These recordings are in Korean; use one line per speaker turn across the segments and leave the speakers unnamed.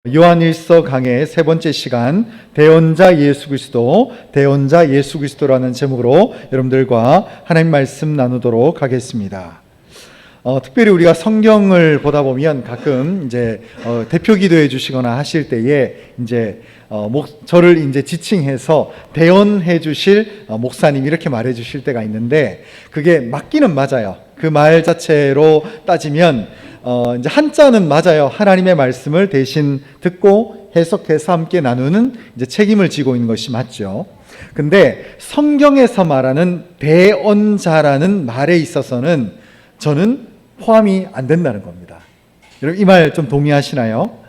요한일서 강의 세 번째 시간 대언자 예수 그리스도라는 제목으로 여러분들과 하나님 말씀 나누도록 하겠습니다. 특별히 우리가 성경을 보다 보면 가끔 이제 대표 기도해 주시거나 하실 때에 이제 저를 이제 지칭해서 대언해 주실 목사님 이렇게 말해 주실 때가 있는데 그게 맞기는 맞아요. 그 말 자체로 따지면 이제 한자는 맞아요. 하나님의 말씀을 대신 듣고 해석해서 함께 나누는 이제 책임을 지고 있는 것이 맞죠. 근데 성경에서 말하는 대언자라는 말에 있어서는 저는 포함이 안 된다는 겁니다. 여러분 이 말 좀 동의하시나요?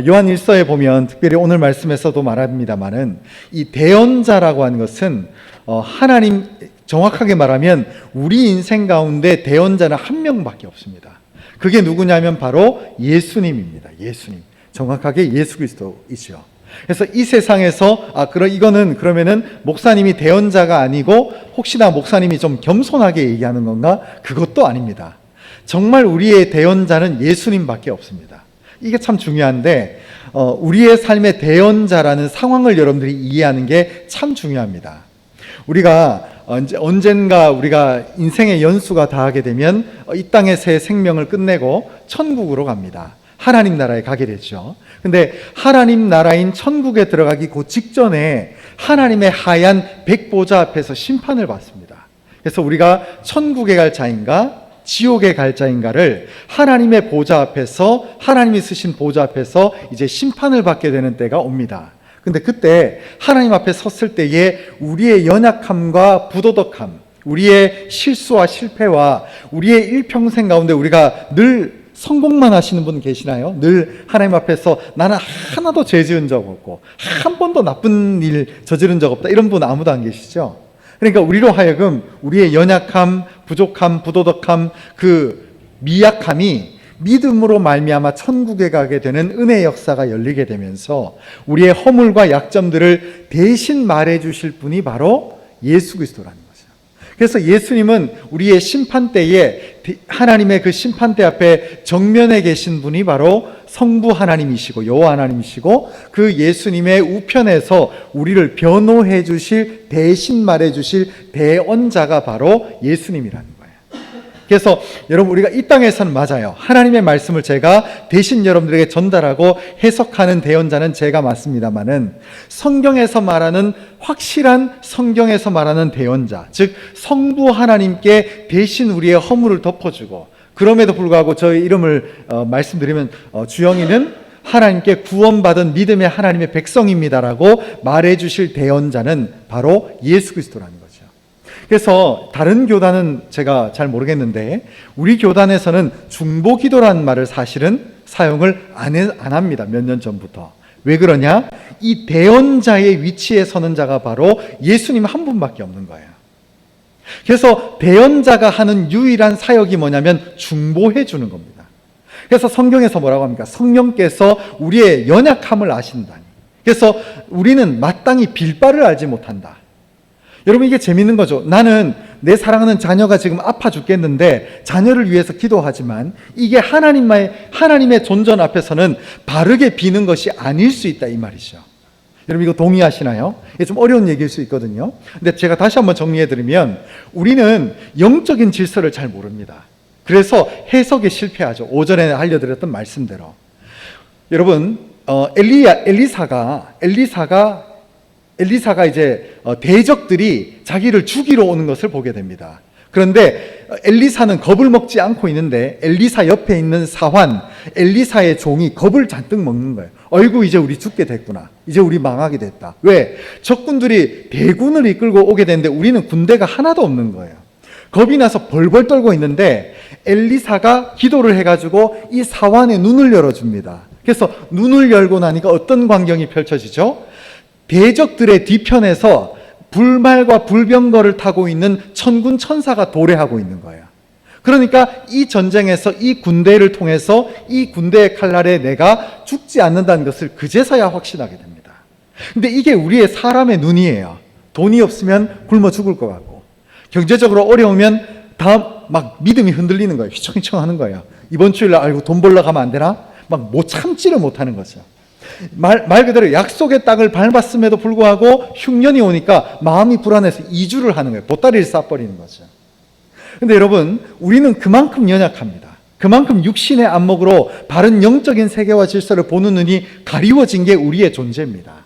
요한일서에 보면 특별히 오늘 말씀에서도 말합니다만은 이 대언자라고 하는 것은 하나님, 정확하게 말하면 우리 인생 가운데 대언자는 한 명밖에 없습니다. 그게 누구냐면 바로 예수님입니다. 예수님. 정확하게 예수 그리스도이죠. 그래서 이 세상에서 그러면은 목사님이 대언자가 아니고 혹시나 목사님이 좀 겸손하게 얘기하는 건가? 그것도 아닙니다. 정말 우리의 대언자는 예수님밖에 없습니다. 이게 참 중요한데 우리의 삶의 대언자라는 상황을 여러분들이 이해하는 게 참 중요합니다. 우리가 언젠가 우리가 인생의 연수가 다하게 되면 이 땅에서의 생명을 끝내고 천국으로 갑니다. 하나님 나라에 가게 되죠. 근데 하나님 나라인 천국에 들어가기 그 직전에 하나님의 하얀 백보좌 앞에서 심판을 받습니다. 그래서 우리가 천국에 갈 자인가 지옥에 갈 자인가를 하나님의 보좌 앞에서, 하나님이 쓰신 보좌 앞에서 이제 심판을 받게 되는 때가 옵니다. 근데 그때 하나님 앞에 섰을 때에 우리의 연약함과 부도덕함, 우리의 실수와 실패와 우리의 일평생 가운데 우리가 늘 성공만 하시는 분 계시나요? 늘 하나님 앞에서 나는 하나도 죄 지은 적 없고 한 번도 나쁜 일 저지른 적 없다, 이런 분 아무도 안 계시죠? 그러니까 우리로 하여금 우리의 연약함, 부족함, 부도덕함, 그 미약함이 믿음으로 말미암아 천국에 가게 되는 은혜의 역사가 열리게 되면서 우리의 허물과 약점들을 대신 말해 주실 분이 바로 예수 그리스도라는 거죠. 그래서 예수님은 우리의 심판대에, 하나님의 그 심판대 앞에 정면에 계신 분이 바로 성부 하나님이시고 여호와 하나님이시고, 그 예수님의 우편에서 우리를 변호해 주실, 대신 말해 주실 대언자가 바로 예수님이라는 거예요. 그래서 여러분 우리가 이 땅에서는 맞아요. 하나님의 말씀을 제가 대신 여러분들에게 전달하고 해석하는 대언자는 제가 맞습니다만은, 성경에서 말하는 확실한 성경에서 말하는 대언자, 즉 성부 하나님께 대신 우리의 허물을 덮어주고, 그럼에도 불구하고 저의 이름을 말씀드리면 주영이는 하나님께 구원받은 믿음의 하나님의 백성입니다라고 말해주실 대언자는 바로 예수 그리스도라는 거죠. 그래서 다른 교단은 제가 잘 모르겠는데 우리 교단에서는 중보기도라는 말을 사실은 사용을 안 합니다. 몇 년 전부터. 왜 그러냐? 이 대언자의 위치에 서는 자가 바로 예수님 한 분밖에 없는 거예요. 그래서 대언자가 하는 유일한 사역이 뭐냐면 중보해 주는 겁니다. 그래서 성경에서 뭐라고 합니까? 성령께서 우리의 연약함을 아신다니. 그래서 우리는 마땅히 빌 바를 알지 못한다. 여러분 이게 재밌는 거죠. 나는 내 사랑하는 자녀가 지금 아파 죽겠는데 자녀를 위해서 기도하지만 이게 하나님의 존전 앞에서는 바르게 비는 것이 아닐 수 있다, 이 말이죠. 여러분 이거 동의하시나요? 이게 좀 어려운 얘기일 수 있거든요. 근데 제가 다시 한번 정리해드리면 우리는 영적인 질서를 잘 모릅니다. 그래서 해석에 실패하죠. 오전에 알려드렸던 말씀대로. 여러분 엘리사가 이제 대적들이 자기를 죽이러 오는 것을 보게 됩니다. 그런데 엘리사는 겁을 먹지 않고 있는데 엘리사 옆에 있는 사환, 엘리사의 종이 겁을 잔뜩 먹는 거예요. 어이구 이제 우리 죽게 됐구나. 이제 우리 망하게 됐다. 왜? 적군들이 대군을 이끌고 오게 됐는데 우리는 군대가 하나도 없는 거예요. 겁이 나서 벌벌 떨고 있는데 엘리사가 기도를 해가지고 이 사환의 눈을 열어줍니다. 그래서 눈을 열고 나니까 어떤 광경이 펼쳐지죠? 대적들의 뒤편에서 불말과 불병거를 타고 있는 천군 천사가 도래하고 있는 거예요. 그러니까 이 전쟁에서 이 군대를 통해서 이 군대의 칼날에 내가 죽지 않는다는 것을 그제서야 확신하게 됩니다. 근데 이게 우리의 사람의 눈이에요. 돈이 없으면 굶어 죽을 것 같고, 경제적으로 어려우면 다 막 믿음이 흔들리는 거예요. 휘청휘청 하는 거예요. 이번 주일날 돈 벌러 가면 안 되나? 막 못 참지를 못하는 거죠. 말 그대로 약속의 땅을 밟았음에도 불구하고 흉년이 오니까 마음이 불안해서 이주를 하는 거예요. 보따리를 싸버리는 거죠. 근데 여러분, 우리는 그만큼 연약합니다. 그만큼 육신의 안목으로 바른 영적인 세계와 질서를 보는 눈이 가리워진 게 우리의 존재입니다.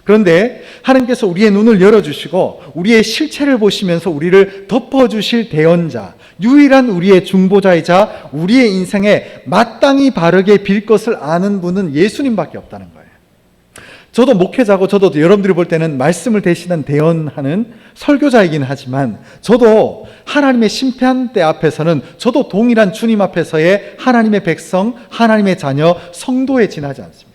그런데 하나님께서 우리의 눈을 열어주시고 우리의 실체를 보시면서 우리를 덮어주실 대언자, 유일한 우리의 중보자이자 우리의 인생에 마땅히 바르게 빌 것을 아는 분은 예수님밖에 없다는 거예요. 저도 목회자고 저도 여러분들이 볼 때는 말씀을 대신한 대언하는 설교자이긴 하지만 저도 하나님의 심판대 앞에서는 저도 동일한 주님 앞에서의 하나님의 백성, 하나님의 자녀, 성도에 지나지 않습니다.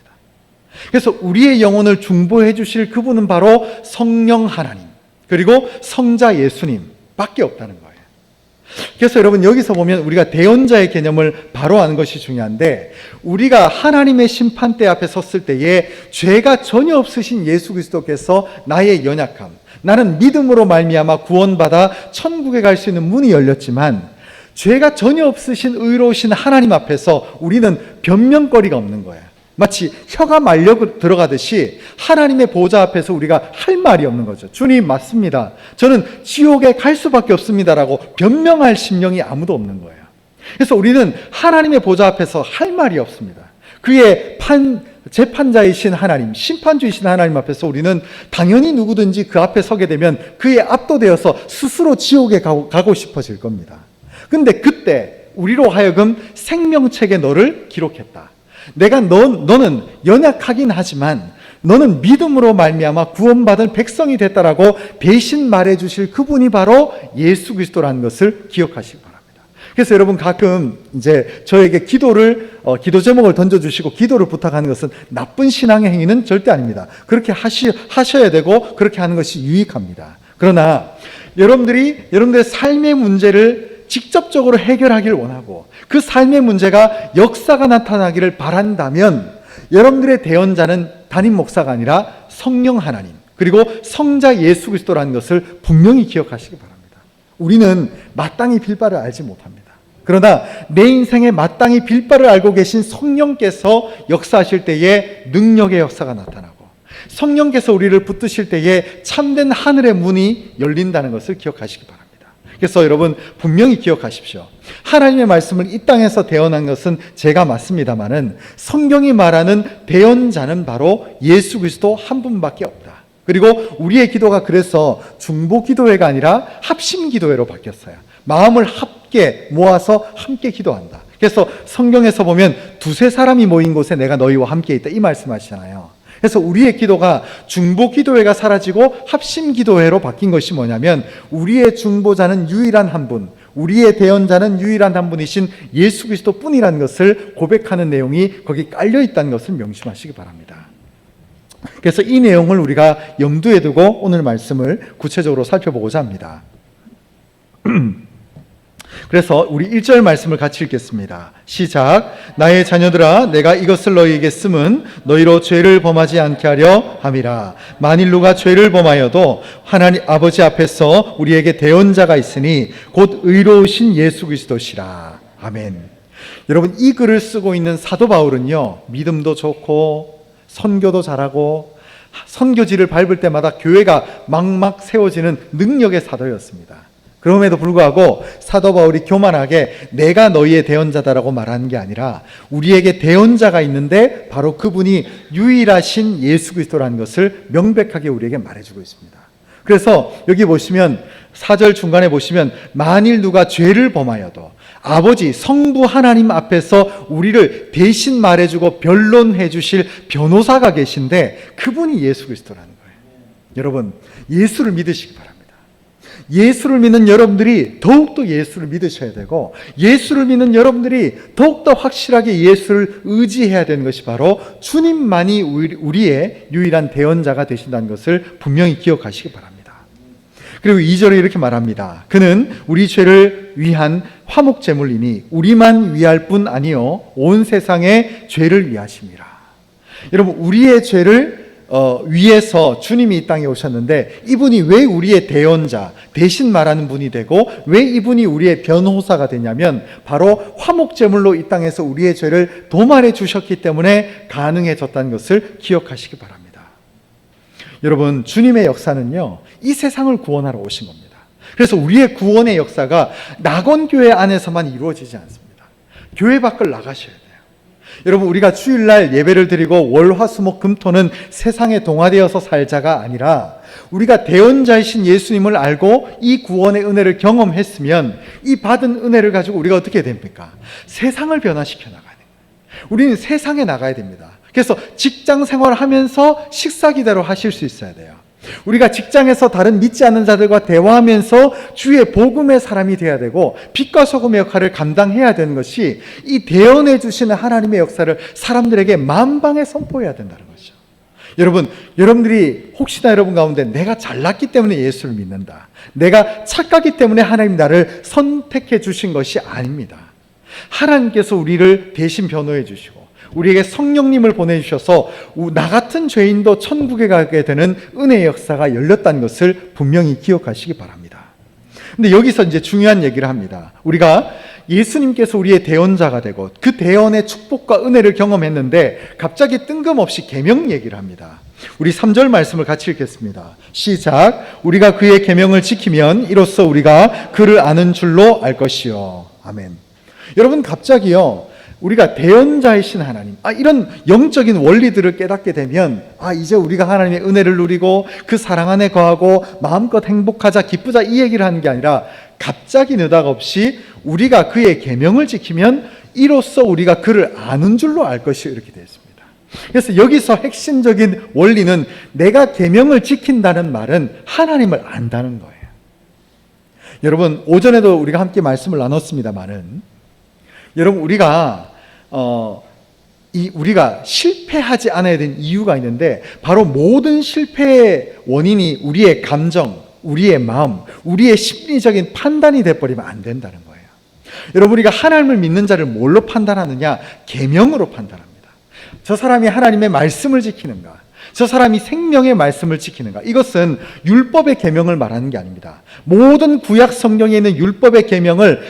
그래서 우리의 영혼을 중보해 주실 그분은 바로 성령 하나님, 그리고 성자 예수님 밖에 없다는 거예요. 그래서 여러분, 여기서 보면 우리가 대언자의 개념을 바로 아는 것이 중요한데, 우리가 하나님의 심판대 앞에 섰을 때에 죄가 전혀 없으신 예수 그리스도께서 나의 연약함, 나는 믿음으로 말미암아 구원받아 천국에 갈 수 있는 문이 열렸지만, 죄가 전혀 없으신 의로우신 하나님 앞에서 우리는 변명거리가 없는 거예요. 마치 혀가 말려 들어가듯이 하나님의 보좌 앞에서 우리가 할 말이 없는 거죠. 주님, 맞습니다. 저는 지옥에 갈 수밖에 없습니다라고 변명할 심령이 아무도 없는 거예요. 그래서 우리는 하나님의 보좌 앞에서 할 말이 없습니다. 그의 재판자이신 하나님, 심판주이신 하나님 앞에서 우리는 당연히 누구든지 그 앞에 서게 되면 그에 압도되어서 스스로 지옥에 가고 싶어질 겁니다. 근데 그때 우리로 하여금 생명책에 너를 기록했다. 내가 너는 연약하긴 하지만 너는 믿음으로 말미암아 구원받은 백성이 됐다라고 대신 말해주실 그분이 바로 예수 그리스도라는 것을 기억하시기 바랍니다. 그래서 여러분, 가끔 이제 저에게 기도 제목을 던져주시고 기도를 부탁하는 것은 나쁜 신앙의 행위는 절대 아닙니다. 그렇게 하셔야 되고 그렇게 하는 것이 유익합니다. 그러나 여러분들의 삶의 문제를 직접적으로 해결하기를 원하고 그 삶의 문제가 역사가 나타나기를 바란다면 여러분들의 대언자는 담임 목사가 아니라 성령 하나님, 그리고 성자 예수 그리스도라는 것을 분명히 기억하시기 바랍니다. 우리는 마땅히 빌 바를 알지 못합니다. 그러나 내 인생에 마땅히 빌 바를 알고 계신 성령께서 역사하실 때에 능력의 역사가 나타나고 성령께서 우리를 붙드실 때에 참된 하늘의 문이 열린다는 것을 기억하시기 바랍니다. 그래서 여러분, 분명히 기억하십시오. 하나님의 말씀을 이 땅에서 대언한 것은 제가 맞습니다마는 성경이 말하는 대언자는 바로 예수 그리스도 한 분밖에 없다. 그리고 우리의 기도가 그래서 중보 기도회가 아니라 합심 기도회로 바뀌었어요. 마음을 함께 모아서 함께 기도한다. 그래서 성경에서 보면 두세 사람이 모인 곳에 내가 너희와 함께 있다, 이 말씀하시잖아요. 그래서 우리의 기도가 중보 기도회가 사라지고 합심 기도회로 바뀐 것이 뭐냐면, 우리의 중보자는 유일한 한 분, 우리의 대언자는 유일한 한 분이신 예수 그리스도 뿐이라는 것을 고백하는 내용이 거기 깔려 있다는 것을 명심하시기 바랍니다. 그래서 이 내용을 우리가 염두에 두고 오늘 말씀을 구체적으로 살펴보고자 합니다. 그래서 우리 1절 말씀을 같이 읽겠습니다. 시작. 나의 자녀들아, 내가 이것을 너희에게 쓰면 너희로 죄를 범하지 않게 하려 함이라. 만일 누가 죄를 범하여도 하나님 아버지 앞에서 우리에게 대언자가 있으니 곧 의로우신 예수 그리스도시라. 아멘. 여러분, 이 글을 쓰고 있는 사도 바울은요, 믿음도 좋고 선교도 잘하고 선교지를 밟을 때마다 교회가 막막 세워지는 능력의 사도였습니다. 그럼에도 불구하고 사도 바울이 교만하게 내가 너희의 대언자다라고 말하는 게 아니라 우리에게 대언자가 있는데 바로 그분이 유일하신 예수 그리스도라는 것을 명백하게 우리에게 말해주고 있습니다. 그래서 여기 보시면 4절 중간에 보시면 만일 누가 죄를 범하여도 아버지 성부 하나님 앞에서 우리를 대신 말해주고 변론해 주실 변호사가 계신데 그분이 예수 그리스도라는 거예요. 여러분, 예수를 믿으시기 바랍니다. 예수를 믿는 여러분들이 더욱더 예수를 믿으셔야 되고, 예수를 믿는 여러분들이 더욱더 확실하게 예수를 의지해야 되는 것이 바로 주님만이 우리의 유일한 대언자가 되신다는 것을 분명히 기억하시기 바랍니다. 그리고 2절에 이렇게 말합니다. 그는 우리 죄를 위한 화목제물이니 우리만 위할 뿐 아니요 온 세상의 죄를 위하심이라. 여러분, 우리의 죄를 위에서 주님이 이 땅에 오셨는데 이분이 왜 우리의 대언자, 대신 말하는 분이 되고 왜 이분이 우리의 변호사가 되냐면 바로 화목제물로 이 땅에서 우리의 죄를 도말해 주셨기 때문에 가능해졌다는 것을 기억하시기 바랍니다. 여러분, 주님의 역사는요, 이 세상을 구원하러 오신 겁니다. 그래서 우리의 구원의 역사가 낙원교회 안에서만 이루어지지 않습니다. 교회 밖을 나가셔야 돼요. 여러분, 우리가 주일날 예배를 드리고 월, 화, 수, 목, 금, 토는 세상에 동화되어서 살자가 아니라 우리가 대언자이신 예수님을 알고 이 구원의 은혜를 경험했으면 이 받은 은혜를 가지고 우리가 어떻게 됩니까? 세상을 변화시켜 나가는 거예요. 우리는 세상에 나가야 됩니다. 그래서 직장 생활하면서 식사 기대로 하실 수 있어야 돼요. 우리가 직장에서 다른 믿지 않는 자들과 대화하면서 주의 복음의 사람이 되어야 되고 빛과 소금의 역할을 감당해야 되는 것이 이 대언해 주시는 하나님의 역사를 사람들에게 만방에 선포해야 된다는 거죠. 여러분들이 혹시나 여러분 가운데 내가 잘났기 때문에 예수를 믿는다, 내가 착하기 때문에 하나님 나를 선택해 주신 것이 아닙니다. 하나님께서 우리를 대신 변호해 주시고 우리에게 성령님을 보내주셔서 나 같은 죄인도 천국에 가게 되는 은혜의 역사가 열렸다는 것을 분명히 기억하시기 바랍니다. 근데 여기서 이제 중요한 얘기를 합니다. 우리가 예수님께서 우리의 대언자가 되고 그 대언의 축복과 은혜를 경험했는데 갑자기 뜬금없이 계명 얘기를 합니다. 우리 3절 말씀을 같이 읽겠습니다. 시작. 우리가 그의 계명을 지키면 이로써 우리가 그를 아는 줄로 알 것이요. 아멘. 여러분, 갑자기요, 우리가 대언자이신 하나님, 이런 영적인 원리들을 깨닫게 되면 이제 우리가 하나님의 은혜를 누리고 그 사랑 안에 거하고 마음껏 행복하자, 기쁘자, 이 얘기를 하는 게 아니라 갑자기 느닷없이 우리가 그의 계명을 지키면 이로써 우리가 그를 아는 줄로 알 것이, 이렇게 되어 있습니다. 그래서 여기서 핵심적인 원리는 내가 계명을 지킨다는 말은 하나님을 안다는 거예요. 여러분, 오전에도 우리가 함께 말씀을 나눴습니다만은 여러분, 우리가 실패하지 않아야 되는 이유가 있는데 바로 모든 실패의 원인이 우리의 감정, 우리의 마음, 우리의 심리적인 판단이 돼버리면 안 된다는 거예요. 여러분, 우리가 하나님을 믿는 자를 뭘로 판단하느냐? 계명으로 판단합니다. 저 사람이 하나님의 말씀을 지키는가? 저 사람이 생명의 말씀을 지키는가? 이것은 율법의 계명을 말하는 게 아닙니다. 모든 구약 성경에 있는 율법의 계명을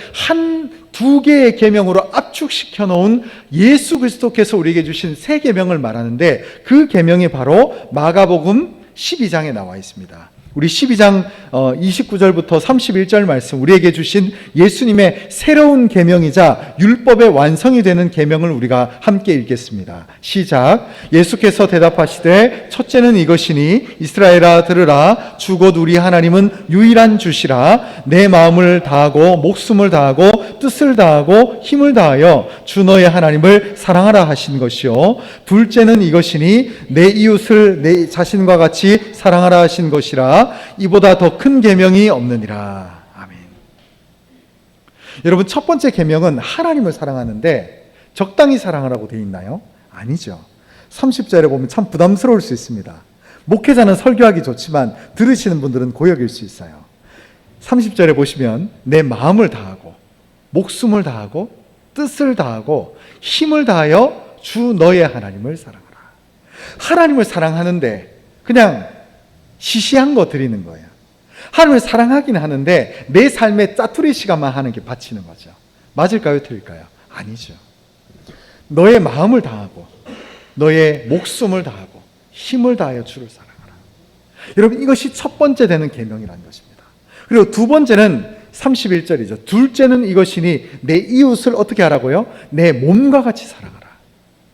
두 개의 계명으로 압축시켜 놓은 예수 그리스도께서 우리에게 주신 새 계명을 말하는데 그 계명이 바로 마가복음 12장에 나와 있습니다. 우리 12장 29절부터 31절 말씀, 우리에게 주신 예수님의 새로운 계명이자 율법의 완성이 되는 계명을 우리가 함께 읽겠습니다. 시작. 예수께서 대답하시되 첫째는 이것이니 이스라엘아 들으라. 주 곧 우리 하나님은 유일한 주시라. 내 마음을 다하고 목숨을 다하고 뜻을 다하고 힘을 다하여 주 너의 하나님을 사랑하라 하신 것이요. 둘째는 이것이니 내 이웃을 내 자신과 같이 사랑하라 하신 것이라. 이보다 더 큰 계명이 없느니라. 아멘. 여러분, 첫 번째 계명은 하나님을 사랑하는데 적당히 사랑하라고 되어 있나요? 아니죠. 30절에 보면 참 부담스러울 수 있습니다. 목회자는 설교하기 좋지만 들으시는 분들은 고역일 수 있어요. 30절에 보시면 내 마음을 다하고 목숨을 다하고 뜻을 다하고 힘을 다하여 주 너의 하나님을 사랑하라. 하나님을 사랑하는데 그냥 시시한 거 드리는 거예요. 하나님을 사랑하긴 하는데 내 삶의 짜투리 시간만 하는 게 바치는 거죠. 맞을까요? 틀릴까요? 아니죠. 너의 마음을 다하고 너의 목숨을 다하고 힘을 다하여 주를 사랑하라. 여러분, 이것이 첫 번째 되는 계명이라는 것입니다. 그리고 두 번째는 31절이죠. 둘째는 이것이니 내 이웃을 어떻게 하라고요? 내 몸과 같이 사랑하라.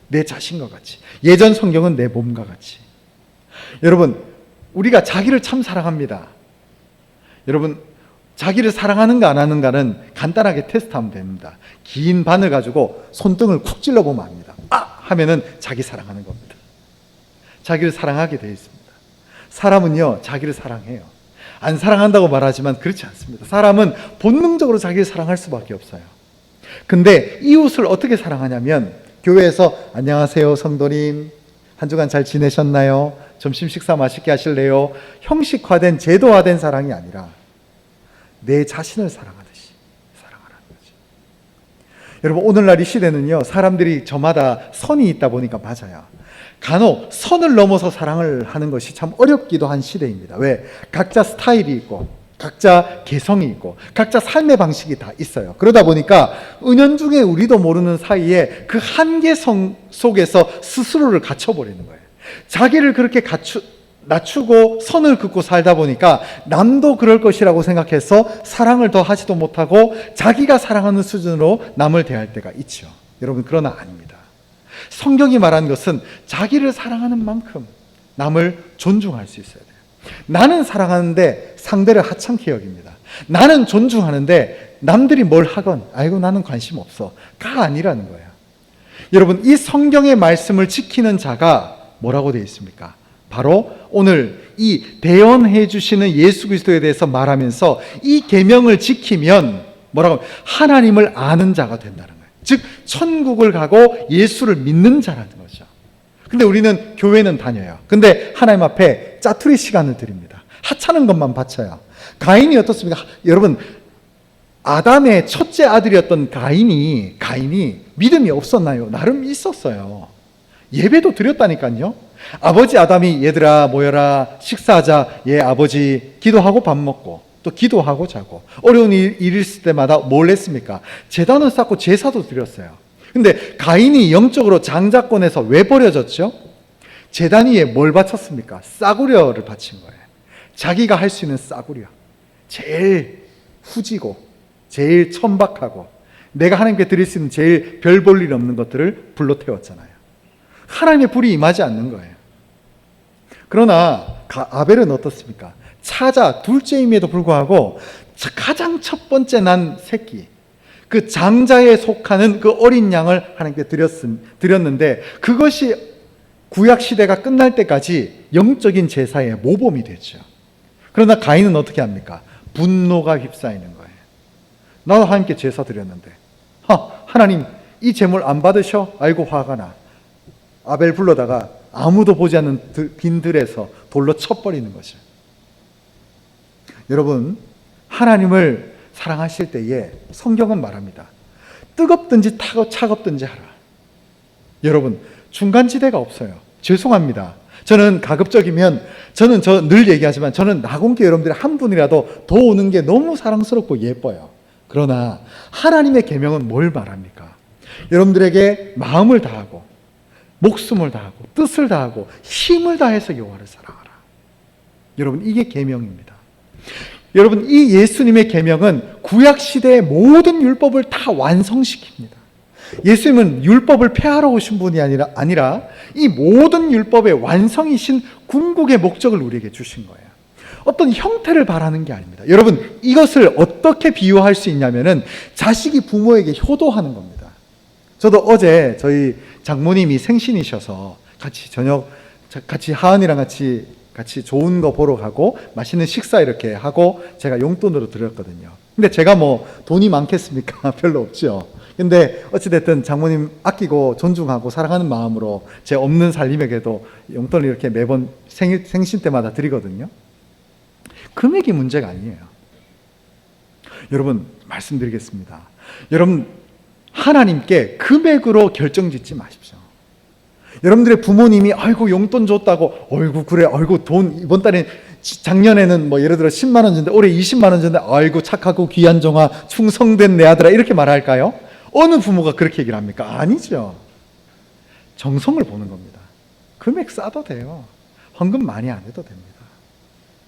내 자신과 같이. 예전 성경은 내 몸과 같이. 여러분, 우리가 자기를 참 사랑합니다. 여러분, 자기를 사랑하는가 안 하는가는 간단하게 테스트하면 됩니다. 긴 바늘 가지고 손등을 쿡 찔러보면 압니다. 하면은 자기 사랑하는 겁니다. 자기를 사랑하게 되어 있습니다. 사람은요, 자기를 사랑해요. 안 사랑한다고 말하지만 그렇지 않습니다. 사람은 본능적으로 자기를 사랑할 수밖에 없어요. 근데 이웃을 어떻게 사랑하냐면 교회에서 안녕하세요 성도님, 한 주간 잘 지내셨나요? 점심 식사 맛있게 하실래요? 형식화된 제도화된 사랑이 아니라 내 자신을 사랑하듯이 사랑하라는 거죠. 여러분, 오늘날 이 시대는요, 사람들이 저마다 선이 있다 보니까 맞아요. 간혹 선을 넘어서 사랑을 하는 것이 참 어렵기도 한 시대입니다. 왜? 각자 스타일이 있고 각자 개성이 있고 각자 삶의 방식이 다 있어요. 그러다 보니까 은연중에 우리도 모르는 사이에 그 한계성 속에서 스스로를 갖춰버리는 거예요. 자기를 그렇게 낮추고 선을 긋고 살다 보니까 남도 그럴 것이라고 생각해서 사랑을 더 하지도 못하고 자기가 사랑하는 수준으로 남을 대할 때가 있죠. 여러분, 그러나 아닙니다. 성경이 말하는 것은 자기를 사랑하는 만큼 남을 존중할 수 있어야 돼요. 나는 사랑하는데 상대를 하찮게 여깁니다. 나는 존중하는데 남들이 뭘 하건 아이고 나는 관심 없어 가 아니라는 거예요. 여러분, 이 성경의 말씀을 지키는 자가 뭐라고 되어 있습니까? 바로 오늘 이 대언해 주시는 예수 그리스도에 대해서 말하면서 이 계명을 지키면 뭐라고? 하나님을 아는 자가 된다는 거예요. 즉 천국을 가고 예수를 믿는 자라는 거죠. 근데 우리는 교회는 다녀요. 근데 하나님 앞에 짜투리 시간을 드립니다. 하찮은 것만 바쳐요. 가인이 어떻습니까? 여러분, 아담의 첫째 아들이었던 가인이 믿음이 없었나요? 나름 있었어요. 예배도 드렸다니까요. 아버지 아담이 얘들아 모여라 식사하자. 예, 아버지 기도하고 밥 먹고 또 기도하고 자고 어려운 일 있을 때마다 뭘 했습니까? 제단을 쌓고 제사도 드렸어요. 근데 가인이 영적으로 장자권에서 왜 버려졌죠? 제단 위에 뭘 바쳤습니까? 싸구려를 바친 거예요. 자기가 할 수 있는 싸구려, 제일 후지고 제일 천박하고 내가 하나님께 드릴 수 있는 제일 별 볼 일 없는 것들을 불러 태웠잖아요. 하나님의 불이 임하지 않는 거예요. 그러나 아벨은 어떻습니까? 차자 둘째임에도 불구하고 가장 첫 번째 난 새끼, 그 장자에 속하는 그 어린 양을 하나님께 드렸는데 그것이 구약 시대가 끝날 때까지 영적인 제사의 모범이 됐죠. 그러나 가인은 어떻게 합니까? 분노가 휩싸이는 거예요. 나도 하나님께 제사 드렸는데 하나님 이 제물 안 받으셔? 아이고 화가 나. 아벨 불러다가 아무도 보지 않는 빈들에서 돌로 쳐버리는 거죠. 여러분, 하나님을 사랑하실 때에 성경은 말합니다. 뜨겁든지 차갑든지 하라. 여러분, 중간지대가 없어요. 죄송합니다. 저는 가급적이면 저는 늘 얘기하지만 저는 나공교 여러분들이 한 분이라도 더 오는 게 너무 사랑스럽고 예뻐요. 그러나 하나님의 계명은 뭘 말합니까? 여러분들에게 마음을 다하고 목숨을 다하고 뜻을 다하고 힘을 다해서 여호와를 사랑하라. 여러분, 이게 계명입니다. 여러분, 이 예수님의 계명은 구약 시대의 모든 율법을 다 완성시킵니다. 예수님은 율법을 폐하러 오신 분이 아니라 이 모든 율법의 완성이신 궁극의 목적을 우리에게 주신 거예요. 어떤 형태를 바라는 게 아닙니다. 여러분, 이것을 어떻게 비유할 수 있냐면은 자식이 부모에게 효도하는 겁니다. 저도 어제 저희 장모님이 생신이셔서 같이 하은이랑 같이 좋은 거 보러 가고 맛있는 식사 이렇게 하고 제가 용돈으로 드렸거든요. 근데 제가 뭐 돈이 많겠습니까? 별로 없죠. 근데 어찌됐든 장모님 아끼고 존중하고 사랑하는 마음으로 제 없는 살림에게도 용돈을 이렇게 매번 생신 때마다 드리거든요. 금액이 문제가 아니에요. 여러분, 말씀드리겠습니다. 여러분, 하나님께 금액으로 결정짓지 마십시오. 여러분들의 부모님이 아이고 용돈 줬다고 아이고 그래 아이고 돈 이번 달에 작년에는 뭐 예를 들어 10만 원 줬는데 올해 20만 원 줬는데 아이고 착하고 귀한 종아 충성된 내 아들아 이렇게 말할까요? 어느 부모가 그렇게 얘기를 합니까? 아니죠. 정성을 보는 겁니다. 금액 싸도 돼요. 헌금 많이 안 해도 됩니다.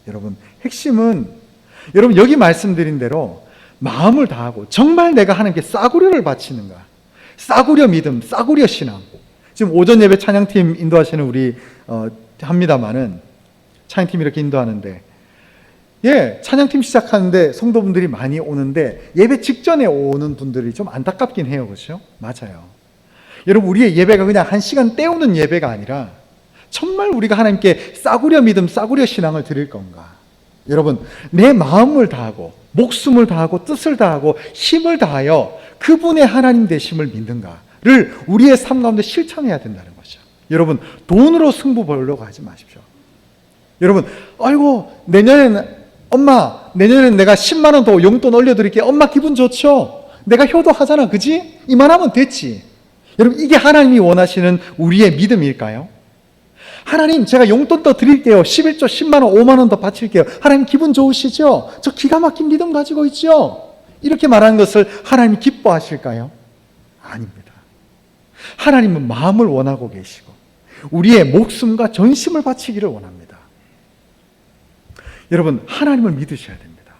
여러분, 핵심은 여러분 여기 말씀드린 대로 마음을 다하고 정말 내가 하나님께 싸구려를 바치는가? 싸구려 믿음, 싸구려 신앙. 지금 오전 예배 찬양팀 인도하시는 우리 합니다만은 찬양팀 이렇게 인도하는데 찬양팀 시작하는데 성도분들이 많이 오는데 예배 직전에 오는 분들이 좀 안타깝긴 해요. 그렇죠? 맞아요. 여러분, 우리의 예배가 그냥 한 시간 때우는 예배가 아니라 정말 우리가 하나님께 싸구려 믿음, 싸구려 신앙을 드릴 건가? 여러분, 내 마음을 다하고 목숨을 다하고 뜻을 다하고 힘을 다하여 그분의 하나님 되심을 믿는가를 우리의 삶 가운데 실천해야 된다는 거죠. 여러분, 돈으로 승부 보려고 하지 마십시오. 여러분, 아이고 내년에는 내가 10만 원 더 용돈 올려드릴게. 엄마 기분 좋죠? 내가 효도하잖아, 그지? 이만하면 됐지. 여러분, 이게 하나님이 원하시는 우리의 믿음일까요? 하나님, 제가 용돈 더 드릴게요. 11조 10만 원, 5만 원 더 바칠게요. 하나님 기분 좋으시죠? 저 기가 막힌 믿음 가지고 있죠? 이렇게 말하는 것을 하나님이 기뻐하실까요? 아닙니다. 하나님은 마음을 원하고 계시고 우리의 목숨과 전심을 바치기를 원합니다. 여러분, 하나님을 믿으셔야 됩니다.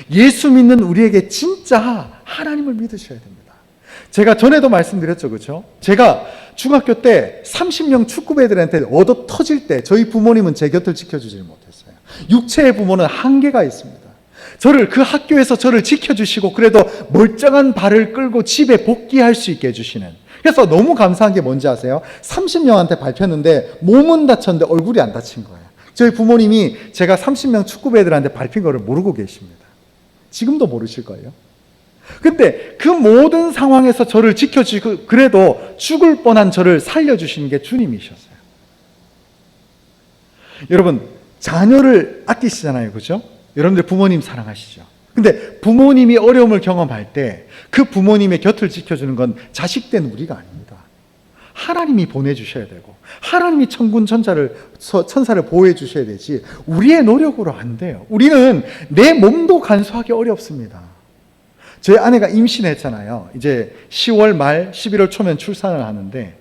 예수 믿는 우리에게 진짜 하나님을 믿으셔야 됩니다. 제가 전에도 말씀드렸죠, 그렇죠? 제가 중학교 때 30명 축구배들한테 얻어 터질 때 저희 부모님은 제 곁을 지켜주지 못했어요. 육체의 부모는 한계가 있습니다. 그 학교에서 저를 지켜주시고 그래도 멀쩡한 발을 끌고 집에 복귀할 수 있게 해주시는, 그래서 너무 감사한 게 뭔지 아세요? 30명한테 밟혔는데 몸은 다쳤는데 얼굴이 안 다친 거예요. 저희 부모님이 제가 30명 축구배들한테 밟힌 거를 모르고 계십니다. 지금도 모르실 거예요. 근데 그 모든 상황에서 저를 지켜주시고 그래도 죽을 뻔한 저를 살려주시는 게 주님이셨어요. 여러분, 자녀를 아끼시잖아요, 그죠? 여러분들 부모님 사랑하시죠? 근데 부모님이 어려움을 경험할 때 그 부모님의 곁을 지켜주는 건 자식된 우리가 아닙니다. 하나님이 보내주셔야 되고 하나님이 천사를 보호해 주셔야 되지 우리의 노력으로 안 돼요. 우리는 내 몸도 간수하기 어렵습니다. 저희 아내가 임신했잖아요. 이제 10월 말 11월 초면 출산을 하는데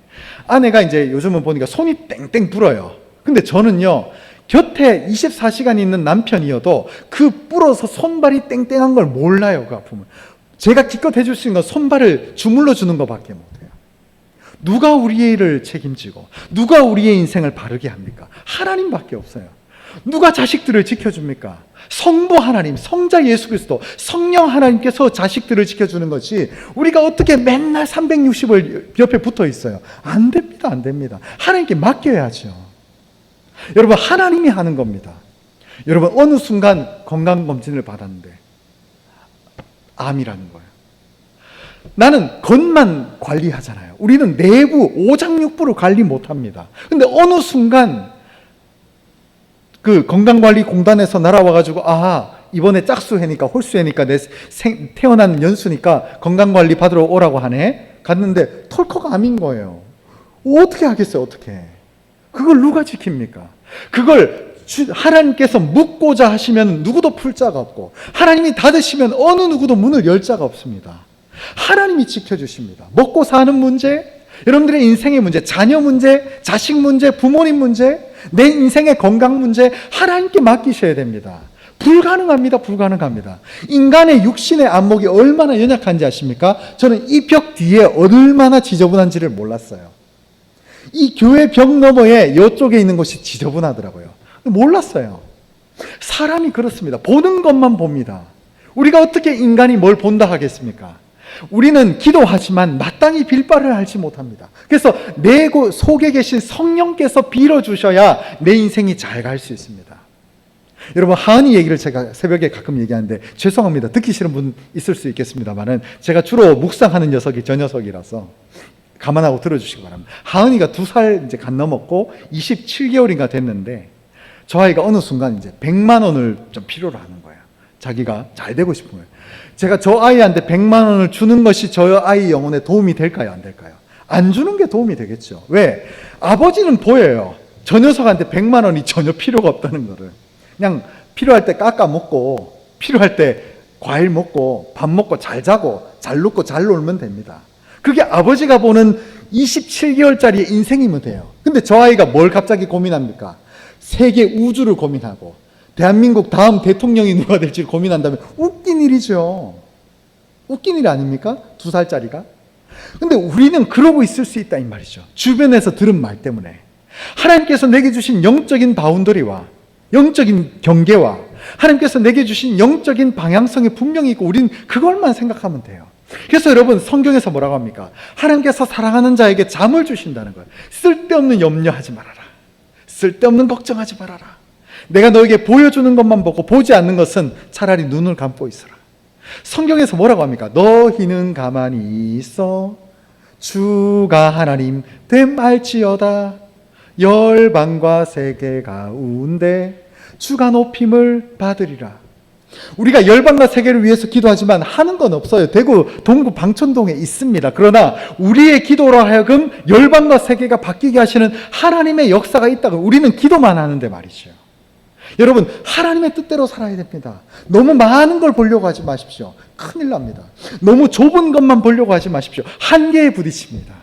아내가 이제 요즘은 보니까 손이 땡땡 불어요. 근데 저는요, 곁에 24시간 있는 남편이어도 그 불어서 손발이 땡땡한 걸 몰라요, 그 아픔을. 제가 기껏 해줄 수 있는 건 손발을 주물러 주는 것밖에 못해요. 누가 우리의 일을 책임지고 누가 우리의 인생을 바르게 합니까? 하나님밖에 없어요. 누가 자식들을 지켜줍니까? 성부 하나님, 성자 예수 그리스도, 성령 하나님께서 자식들을 지켜주는 것이 우리가 어떻게 맨날 360을 옆에 붙어 있어요? 안 됩니다, 안 됩니다. 하나님께 맡겨야죠. 여러분, 하나님이 하는 겁니다. 여러분, 어느 순간 건강검진을 받았는데 암이라는 거예요. 나는 겉만 관리하잖아요. 우리는 내부 오장육부를 관리 못합니다. 근데 어느 순간 그 건강관리공단에서 날아와가지고 이번에 짝수해니까 홀수해니까 내 태어난 연수니까 건강관리 받으러 오라고 하네. 갔는데 털커가 암인 거예요. 어떻게 하겠어요, 어떻게. 그걸 누가 지킵니까? 그걸 하나님께서 묻고자 하시면 누구도 풀 자가 없고 하나님이 닫으시면 어느 누구도 문을 열 자가 없습니다. 하나님이 지켜주십니다. 먹고 사는 문제, 여러분들의 인생의 문제, 자녀 문제, 자식 문제, 부모님 문제, 내 인생의 건강 문제 하나님께 맡기셔야 됩니다. 불가능합니다. 불가능합니다. 인간의 육신의 안목이 얼마나 연약한지 아십니까? 저는 이 벽 뒤에 얼마나 지저분한지를 몰랐어요. 이 교회 벽 너머에 이쪽에 있는 곳이 지저분하더라고요. 몰랐어요. 사람이 그렇습니다. 보는 것만 봅니다. 우리가 어떻게 인간이 뭘 본다 하겠습니까? 우리는 기도하지만 마땅히 빌바를 알지 못합니다. 그래서 내 속에 계신 성령께서 빌어주셔야 내 인생이 잘 갈 수 있습니다. 여러분, 하은이 얘기를 제가 새벽에 가끔 얘기하는데 죄송합니다. 듣기 싫은 분 있을 수 있겠습니다만은 제가 주로 묵상하는 녀석이 저 녀석이라서 감안하고 들어주시기 바랍니다. 하은이가 2살 이제 갓 넘었고 27개월인가 됐는데 저 아이가 어느 순간 이제 100만 원을 좀 필요로 하는 거예요. 자기가 잘 되고 싶은 거예요. 제가 저 아이한테 100만 원을 주는 것이 저 아이 영혼에 도움이 될까요, 안 될까요? 안 주는 게 도움이 되겠죠. 왜? 아버지는 보여요. 저 녀석한테 100만 원이 전혀 필요가 없다는 거를. 그냥 필요할 때 깎아 먹고 필요할 때 과일 먹고 밥 먹고 잘 자고 잘 눕고 잘 놀면 됩니다. 그게 아버지가 보는 27개월짜리 인생이면 돼요. 근데 저 아이가 뭘 갑자기 고민합니까? 세계 우주를 고민하고 대한민국 다음 대통령이 누가 될지 고민한다면 웃긴 일이죠. 웃긴 일 아닙니까? 2살짜리가. 근데 우리는 그러고 있을 수 있다 이 말이죠. 주변에서 들은 말 때문에. 하나님께서 내게 주신 영적인 바운더리와 영적인 경계와 하나님께서 내게 주신 영적인 방향성이 분명히 있고 우리는 그걸만 생각하면 돼요. 그래서 여러분, 성경에서 뭐라고 합니까? 하나님께서 사랑하는 자에게 잠을 주신다는 거예요. 쓸데없는 염려하지 말아라. 쓸데없는 걱정하지 말아라. 내가 너에게 보여주는 것만 보고 보지 않는 것은 차라리 눈을 감고 있어라. 성경에서 뭐라고 합니까? 너희는 가만히 있어 주가 하나님 됨 알지어다. 열방과 세계 가운데 주가 높임을 받으리라. 우리가 열방과 세계를 위해서 기도하지만 하는 건 없어요. 대구 동구 방촌동에 있습니다. 그러나 우리의 기도로 하여금 열방과 세계가 바뀌게 하시는 하나님의 역사가 있다고 우리는 기도만 하는데 말이죠. 여러분, 하나님의 뜻대로 살아야 됩니다. 너무 많은 걸 보려고 하지 마십시오. 큰일 납니다. 너무 좁은 것만 보려고 하지 마십시오. 한계에 부딪힙니다.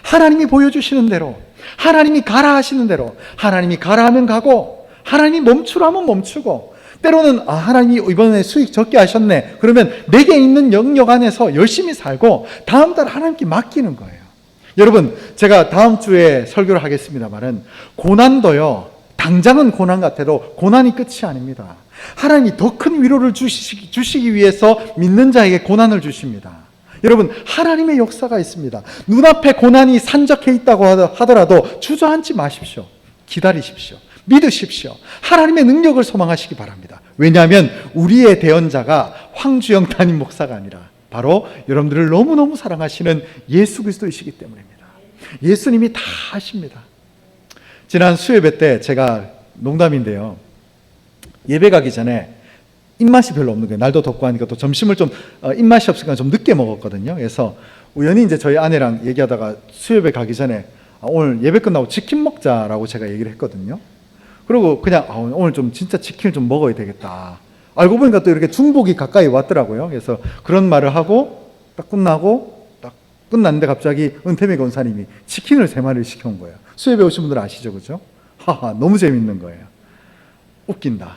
하나님이 보여주시는 대로, 하나님이 가라 하시는 대로, 하나님이 가라 하면 가고, 하나님이 멈추라면 멈추고, 때로는 하나님이 이번에 수익 적게 하셨네. 그러면 내게 있는 영역 안에서 열심히 살고 다음 달 하나님께 맡기는 거예요. 여러분, 제가 다음 주에 설교를 하겠습니다만은 고난도요, 당장은 고난 같아도 고난이 끝이 아닙니다. 하나님이 더 큰 위로를 주시기 위해서 믿는 자에게 고난을 주십니다. 여러분, 하나님의 역사가 있습니다. 눈앞에 고난이 산적해 있다고 하더라도 주저앉지 마십시오. 기다리십시오. 믿으십시오. 하나님의 능력을 소망하시기 바랍니다. 왜냐하면 우리의 대언자가 황주영 담임 목사가 아니라 바로 여러분들을 너무너무 사랑하시는 예수 그리스도이시기 때문입니다. 예수님이 다 하십니다. 지난 수요예배 때 제가 농담인데요, 예배 가기 전에 입맛이 별로 없는 거예요. 날도 덥고 하니까 또 점심을 좀 입맛이 없으니까 좀 늦게 먹었거든요. 그래서 우연히 이제 저희 아내랑 얘기하다가 수요예배 가기 전에 오늘 예배 끝나고 치킨 먹자라고 제가 얘기를 했거든요. 그리고 그냥 오늘 좀 진짜 치킨을 좀 먹어야 되겠다. 알고 보니까 또 이렇게 중복이 가까이 왔더라고요. 그래서 그런 말을 하고 딱 끝났는데 갑자기 은퇴미 권사님이 치킨을 3마리를 시켜온 거예요. 수요예배 오신 분들 아시죠? 그죠? 하하, 너무 재밌는 거예요. 웃긴다.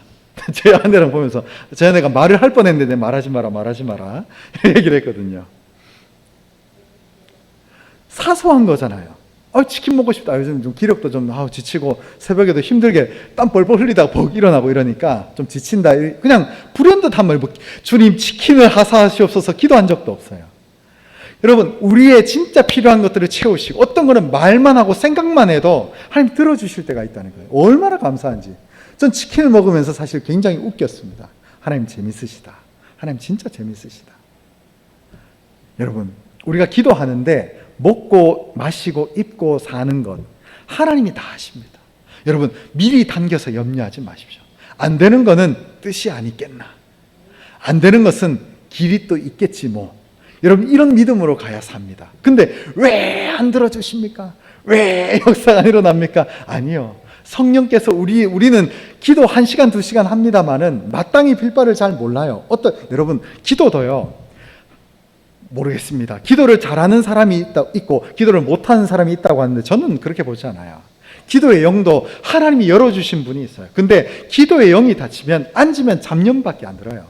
제 아내랑 보면서 제 아내가 말을 할 뻔했는데 말하지 마라 얘기를 했거든요. 사소한 거잖아요. 치킨 먹고 싶다. 요즘 좀 기력도 좀 지치고 새벽에도 힘들게 땀 뻘뻘 흘리다가 벅 일어나고 이러니까 좀 지친다. 그냥 불현듯한 말, 주님 치킨을 하사하시옵소서 기도한 적도 없어요. 여러분, 우리의 진짜 필요한 것들을 채우시고 어떤 거는 말만 하고 생각만 해도 하나님 들어주실 때가 있다는 거예요. 얼마나 감사한지. 전 치킨을 먹으면서 사실 굉장히 웃겼습니다. 하나님 재밌으시다. 하나님 진짜 재밌으시다. 여러분, 우리가 기도하는데 먹고 마시고 입고 사는 것 하나님이 다 하십니다. 여러분, 미리 당겨서 염려하지 마십시오. 안 되는 거는 뜻이 아니겠나. 안 되는 것은 길이 또 있겠지 뭐. 여러분, 이런 믿음으로 가야 삽니다. 근데 왜 안 들어주십니까? 왜 역사가 안 일어납니까? 아니요. 성령께서 우리는 기도 1시간 2시간 합니다만은 마땅히 빌 바를 잘 몰라요. 여러분, 기도도요, 모르겠습니다. 기도를 잘하는 사람이 있고 기도를 못하는 사람이 있다고 하는데 저는 그렇게 보지 않아요. 기도의 영도 하나님이 열어주신 분이 있어요. 근데 기도의 영이 닫히면 앉으면 잡념밖에 안 들어요.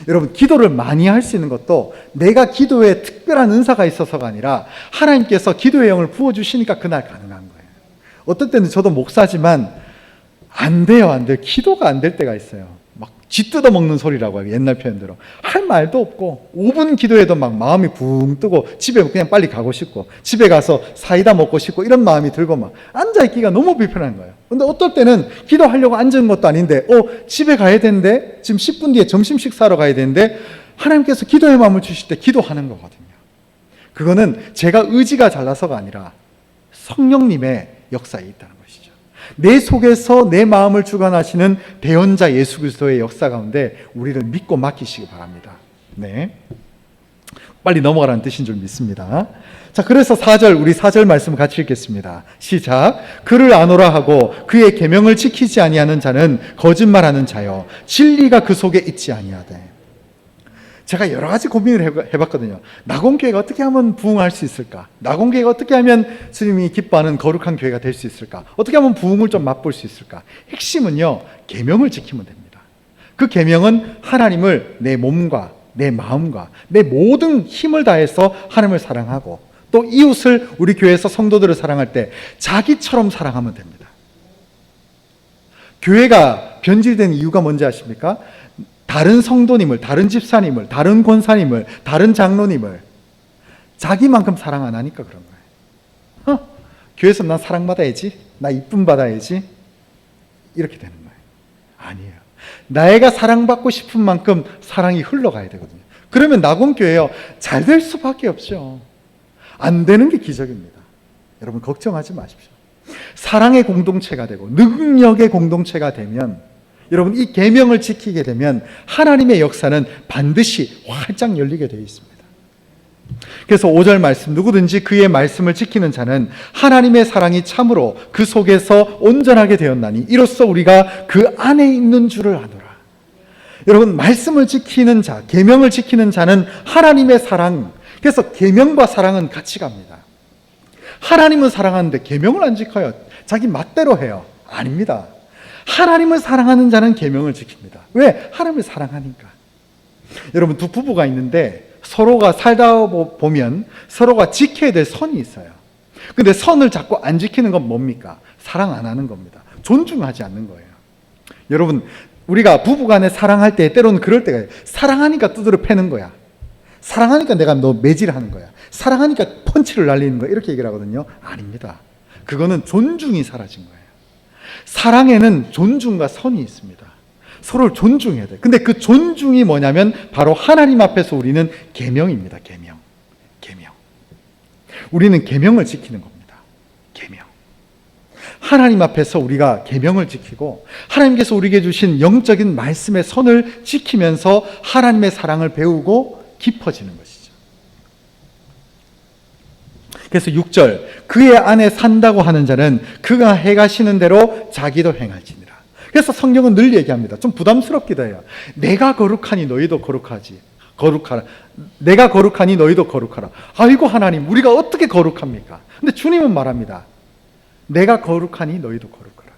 여러분, 기도를 많이 할 수 있는 것도 내가 기도에 특별한 은사가 있어서가 아니라 하나님께서 기도의 영을 부어주시니까 그날 가능한 거예요. 어떨 때는 저도 목사지만 안 돼요. 기도가 안 될 때가 있어요. 막 쥐 뜯어먹는 소리라고 해요. 옛날 표현대로. 할 말도 없고 5분 기도해도 막 마음이 붕 뜨고 집에 그냥 빨리 가고 싶고 집에 가서 사이다 먹고 싶고 이런 마음이 들고 막 앉아있기가 너무 불편한 거예요. 근데 어떨 때는 기도하려고 앉은 것도 아닌데 집에 가야 되는데 지금 10분 뒤에 점심 식사하러 가야 되는데 하나님께서 기도의 마음을 주실 때 기도하는 거거든요. 그거는 제가 의지가 잘나서가 아니라 성령님의 역사에 있다는 것이죠. 내 속에서 내 마음을 주관하시는 대언자 예수 그리스도의 역사 가운데 우리를 믿고 맡기시기 바랍니다. 네, 빨리 넘어가라는 뜻인 줄 믿습니다. 자, 그래서 4절, 우리 4절 말씀 같이 읽겠습니다. 시작. 그를 아노라 하고 그의 계명을 지키지 아니하는 자는 거짓말하는 자요 진리가 그 속에 있지 아니하되. 제가 여러 가지 고민을 해봤거든요. 낙원교회가 어떻게 하면 부흥할 수 있을까? 낙원교회가 어떻게 하면 주님이 기뻐하는 거룩한 교회가 될 수 있을까? 어떻게 하면 부흥을 좀 맛볼 수 있을까? 핵심은요, 계명을 지키면 됩니다. 그 계명은 하나님을 내 몸과 내 마음과 내 모든 힘을 다해서 하나님을 사랑하고 또 이웃을, 우리 교회에서 성도들을 사랑할 때 자기처럼 사랑하면 됩니다. 교회가 변질된 이유가 뭔지 아십니까? 다른 성도님을, 다른 집사님을, 다른 권사님을, 다른 장로님을 자기만큼 사랑 안 하니까 그런 거예요. 교회에서 난 사랑받아야지, 나 이쁨 받아야지, 이렇게 되는 거예요. 아니에요. 내가 사랑받고 싶은 만큼 사랑이 흘러가야 되거든요. 그러면 낙원교회요, 잘 될 수밖에 없죠. 안 되는 게 기적입니다. 여러분, 걱정하지 마십시오. 사랑의 공동체가 되고 능력의 공동체가 되면 여러분, 이 계명을 지키게 되면 하나님의 역사는 반드시 활짝 열리게 되어 있습니다. 그래서 5절 말씀, 누구든지 그의 말씀을 지키는 자는 하나님의 사랑이 참으로 그 속에서 온전하게 되었나니 이로써 우리가 그 안에 있는 줄을 아노라. 여러분, 말씀을 지키는 자, 계명을 지키는 자는 하나님의 사랑, 그래서 계명과 사랑은 같이 갑니다. 하나님은 사랑하는데 계명을 안 지켜요. 자기 맛대로 해요. 아닙니다. 하나님을 사랑하는 자는 계명을 지킵니다. 왜? 하나님을 사랑하니까. 여러분, 두 부부가 있는데 서로가 살다 보면 서로가 지켜야 될 선이 있어요. 근데 선을 자꾸 안 지키는 건 뭡니까? 사랑 안 하는 겁니다. 존중하지 않는 거예요. 여러분, 우리가 부부간에 사랑할 때 때로는 그럴 때가 있어요. 사랑하니까 두드려 패는 거야. 사랑하니까 내가 너 매질하는 거야. 사랑하니까 펀치를 날리는 거야. 이렇게 얘기를 하거든요. 아닙니다. 그거는 존중이 사라진 거예요. 사랑에는 존중과 선이 있습니다. 서로를 존중해야 돼요. 근데 그 존중이 뭐냐면 바로 하나님 앞에서 우리는 계명입니다. 계명. 우리는 계명을 지키는 겁니다. 계명. 하나님 앞에서 우리가 계명을 지키고 하나님께서 우리에게 주신 영적인 말씀의 선을 지키면서 하나님의 사랑을 배우고 깊어지는 것이죠. 그래서 6절, 그의 안에 산다고 하는 자는 그가 행하시는 대로 자기도 행할지니라. 그래서 성경은 늘 얘기합니다. 좀 부담스럽기도 해요. 내가 거룩하니 너희도 거룩하라. 내가 거룩하니 너희도 거룩하라. 아이고 하나님, 우리가 어떻게 거룩합니까? 근데 주님은 말합니다. 내가 거룩하니 너희도 거룩하라.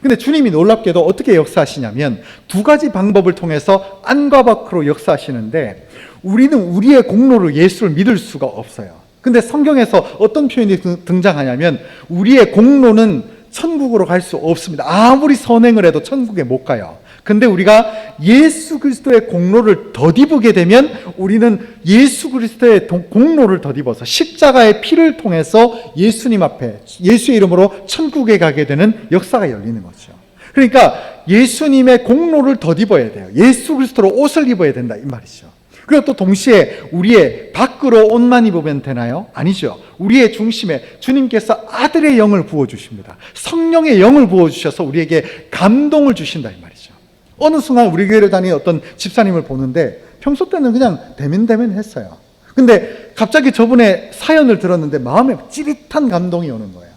근데 주님이 놀랍게도 어떻게 역사하시냐면 두 가지 방법을 통해서 안과 밖으로 역사하시는데 우리는 우리의 공로로 예수를 믿을 수가 없어요. 근데 성경에서 어떤 표현이 등장하냐면 우리의 공로는 천국으로 갈 수 없습니다. 아무리 선행을 해도 천국에 못 가요. 근데 우리가 예수 그리스도의 공로를 덧입게 되면 우리는 예수 그리스도의 공로를 덧입어서 십자가의 피를 통해서 예수님 앞에 예수의 이름으로 천국에 가게 되는 역사가 열리는 거죠. 그러니까 예수님의 공로를 덧입어야 돼요. 예수 그리스도로 옷을 입어야 된다 이 말이죠. 그리고 또 동시에 우리의 밖으로 옷만 입으면 되나요? 아니죠. 우리의 중심에 주님께서 아들의 영을 부어주십니다. 성령의 영을 부어주셔서 우리에게 감동을 주신다 이 말이죠. 어느 순간 우리 교회를 다니는 어떤 집사님을 보는데 평소 때는 그냥 대면대면 했어요. 근데 갑자기 저분의 사연을 들었는데 마음에 찌릿한 감동이 오는 거예요.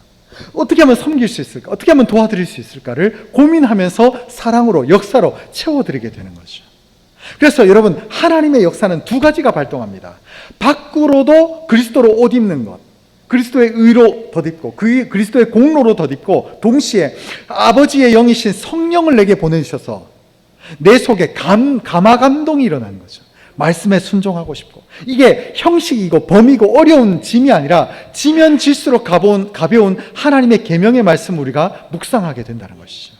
어떻게 하면 섬길 수 있을까? 어떻게 하면 도와드릴 수 있을까를 고민하면서 사랑으로, 역사로 채워드리게 되는 거죠. 그래서 여러분, 하나님의 역사는 두 가지가 발동합니다. 밖으로도 그리스도로 옷 입는 것, 그리스도의 의로 덧입고 그리스도의 공로로 덧입고 동시에 아버지의 영이신 성령을 내게 보내주셔서 내 속에 감화 감동이 일어나는 거죠. 말씀에 순종하고 싶고, 이게 형식이고 범위고 어려운 짐이 아니라 지면 질수록 가벼운 하나님의 계명의 말씀을 우리가 묵상하게 된다는 것이죠.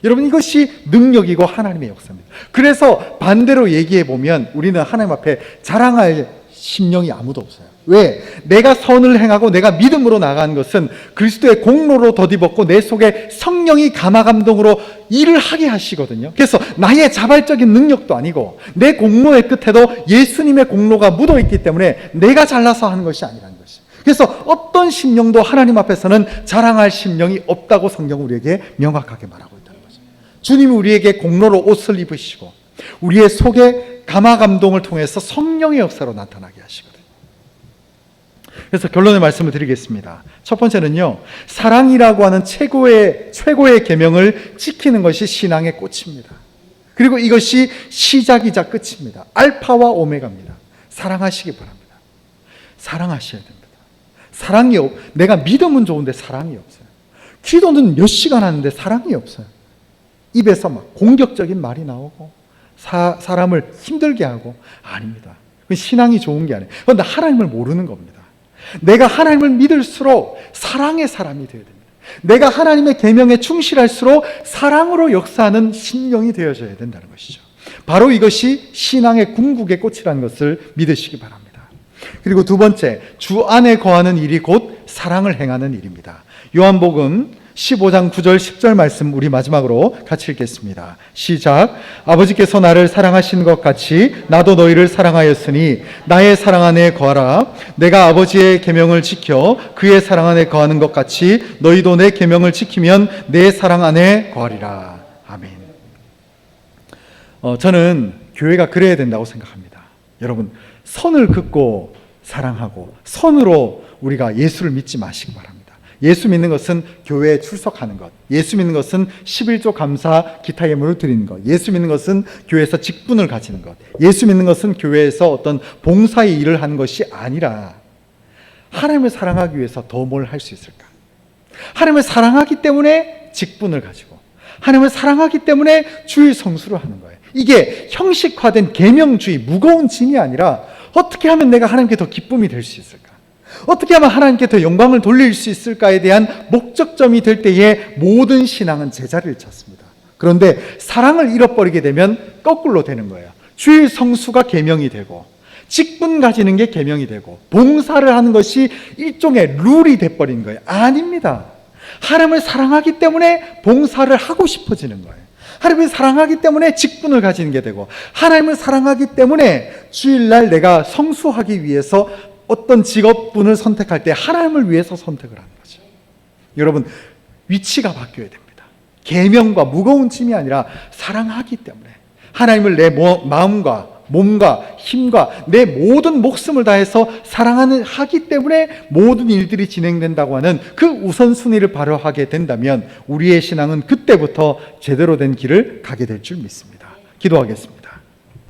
여러분, 이것이 능력이고 하나님의 역사입니다. 그래서 반대로 얘기해 보면 우리는 하나님 앞에 자랑할 심령이 아무도 없어요. 왜? 내가 선을 행하고 내가 믿음으로 나가는 것은 그리스도의 공로로 덧입었고 내 속에 성령이 감화감동으로 일을 하게 하시거든요. 그래서 나의 자발적인 능력도 아니고 내 공로의 끝에도 예수님의 공로가 묻어있기 때문에 내가 잘나서 하는 것이 아니라는 것이죠. 그래서 어떤 심령도 하나님 앞에서는 자랑할 심령이 없다고 성경은 우리에게 명확하게 말하고 있다는 거죠. 주님이 우리에게 공로로 옷을 입으시고 우리의 속에 감화감동을 통해서 성령의 역사로 나타나게 하시거든요. 그래서 결론의 말씀을 드리겠습니다. 첫 번째는요, 사랑이라고 하는 최고의 계명을 지키는 것이 신앙의 꽃입니다. 그리고 이것이 시작이자 끝입니다. 알파와 오메가입니다. 사랑하시기 바랍니다. 사랑하셔야 됩니다. 내가 믿음은 좋은데 사랑이 없어요. 기도는 몇 시간 하는데 사랑이 없어요. 입에서 막 공격적인 말이 나오고 사람을 힘들게 하고, 아닙니다. 신앙이 좋은 게 아니에요. 그런데 하나님을 모르는 겁니다. 내가 하나님을 믿을수록 사랑의 사람이 되어야 됩니다. 내가 하나님의 계명에 충실할수록 사랑으로 역사하는 심령이 되어져야 된다는 것이죠. 바로 이것이 신앙의 궁극의 꽃이라는 것을 믿으시기 바랍니다. 그리고 두 번째, 주 안에 거하는 일이 곧 사랑을 행하는 일입니다. 요한복음 15장 9절 10절 말씀 우리 마지막으로 같이 읽겠습니다. 시작. 아버지께서 나를 사랑하신 것 같이 나도 너희를 사랑하였으니 나의 사랑 안에 거하라. 내가 아버지의 계명을 지켜 그의 사랑 안에 거하는 것 같이 너희도 내 계명을 지키면 내 사랑 안에 거하리라. 아멘. 저는 교회가 그래야 된다고 생각합니다. 여러분, 선을 긋고 사랑하고 선으로 우리가 예수를 믿지 마시기 바랍니다. 예수 믿는 것은 교회에 출석하는 것, 예수 믿는 것은 11조 감사 기타 예물을 드리는 것, 예수 믿는 것은 교회에서 직분을 가지는 것, 예수 믿는 것은 교회에서 어떤 봉사의 일을 하는 것이 아니라 하나님을 사랑하기 위해서 더 뭘 할 수 있을까? 하나님을 사랑하기 때문에 직분을 가지고 하나님을 사랑하기 때문에 주일 성수를 하는 거예요. 이게 형식화된 계명주의, 무거운 짐이 아니라 어떻게 하면 내가 하나님께 더 기쁨이 될 수 있을까? 어떻게 하면 하나님께 더 영광을 돌릴 수 있을까에 대한 목적점이 될 때에 모든 신앙은 제자리를 찾습니다. 그런데 사랑을 잃어버리게 되면 거꾸로 되는 거예요. 주일 성수가 계명이 되고 직분 가지는 게 계명이 되고 봉사를 하는 것이 일종의 룰이 돼버린 거예요. 아닙니다. 하나님을 사랑하기 때문에 봉사를 하고 싶어지는 거예요. 하나님을 사랑하기 때문에 직분을 가지는 게 되고 하나님을 사랑하기 때문에 주일날 내가 성수하기 위해서 어떤 직업분을 선택할 때 하나님을 위해서 선택을 하는 거죠. 여러분, 위치가 바뀌어야 됩니다. 계명과 무거운 짐이 아니라 사랑하기 때문에 하나님을 내 마음과 몸과 힘과 내 모든 목숨을 다해서 하기 때문에 모든 일들이 진행된다고 하는 그 우선순위를 발휘하게 된다면 우리의 신앙은 그때부터 제대로 된 길을 가게 될 줄 믿습니다. 기도하겠습니다.